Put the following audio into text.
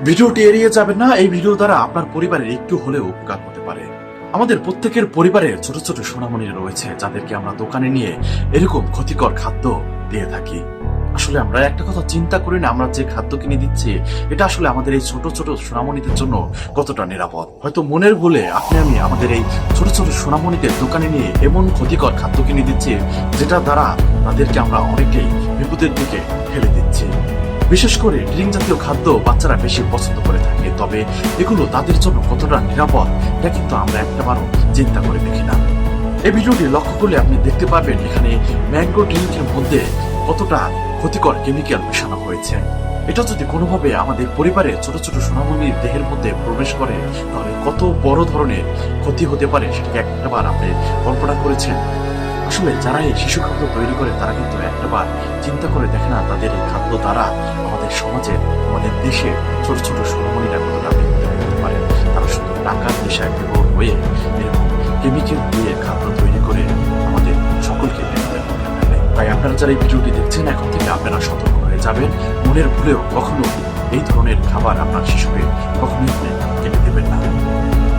ভিডিওটি এড়িয়ে যাবেন না। এই ভিডিও দ্বারা আপনার পরিবারের একটু হলেও উপকার হতে পারে। আমাদের প্রত্যেকের পরিবারে ছোট ছোট সোনামণিরা রয়েছে যাদেরকে আমরা দোকানে নিয়ে এরকম ক্ষতিকর খাদ্য দিয়ে থাকি। আসলে আমরা একটা কথা চিন্তা করি না, আমরা যে খাদ্য কিনে দিচ্ছি এটা আসলে আমাদের এই ছোট ছোট সোনামণিদের জন্য কতটা নিরাপদ। হয়তো মনের ভুলে আপনি আমি আমাদের এই ছোট ছোট সোনামণিদের দোকানে নিয়ে এমন ক্ষতিকর খাদ্য কিনে দিচ্ছি যেটা দ্বারা তাদেরকে আমরা অনেকেই বিপদের দিকে ঠেলে দিচ্ছি। বিশেষ করে ড্রিঙ্ক জাতীয় খাদ্য বাচ্চারা বেশি পছন্দ করে থাকে, তবে এগুলো তাদের জন্য কতটা নিরাপদ এটা কিন্তু আমরা একটাবারও চিন্তা করে দেখি না। এই ভিডিওটি লক্ষ্য করলে আপনি দেখতে পারবেন এখানে ম্যাঙ্গো ড্রিঙ্কের মধ্যে কতটা ক্ষতিকর কেমিক্যাল মেশানো হয়েছে। এটা যদি কোনোভাবে আমাদের পরিবারের ছোট ছোট সোনামণির দেহের মধ্যে প্রবেশ করে তাহলে কত বড় ধরনের ক্ষতি হতে পারে সেটাকে একটাবার আপনি কল্পনা করেছেন? আসলে যারা এই শিশু খাদ্য তৈরি করে তারা কিন্তু একটাবার চিন্তা করে দেখে না তাদের এই খাদ্য দ্বারা আমাদের সমাজে, আমাদের দেশে ছোট ছোট সোনামণিরা কতটা বিপদে পড়তে পারে। তারা শুধু টাকার নেশায় বিভোর হয়ে এরকম কেমিক্যাল দিয়ে খাদ্য তৈরি করে আমাদের সকলকে বিপদে ফেলে। তাই আপনারা যারা এই ভিডিওটি দেখছেন এখন থেকে আপনারা সতর্ক হয়ে যাবেন। মনের ভুলেও কখনো এই ধরনের খাবার আপনার শিশুকে কখনোই আপনি কিনে দেবেন না।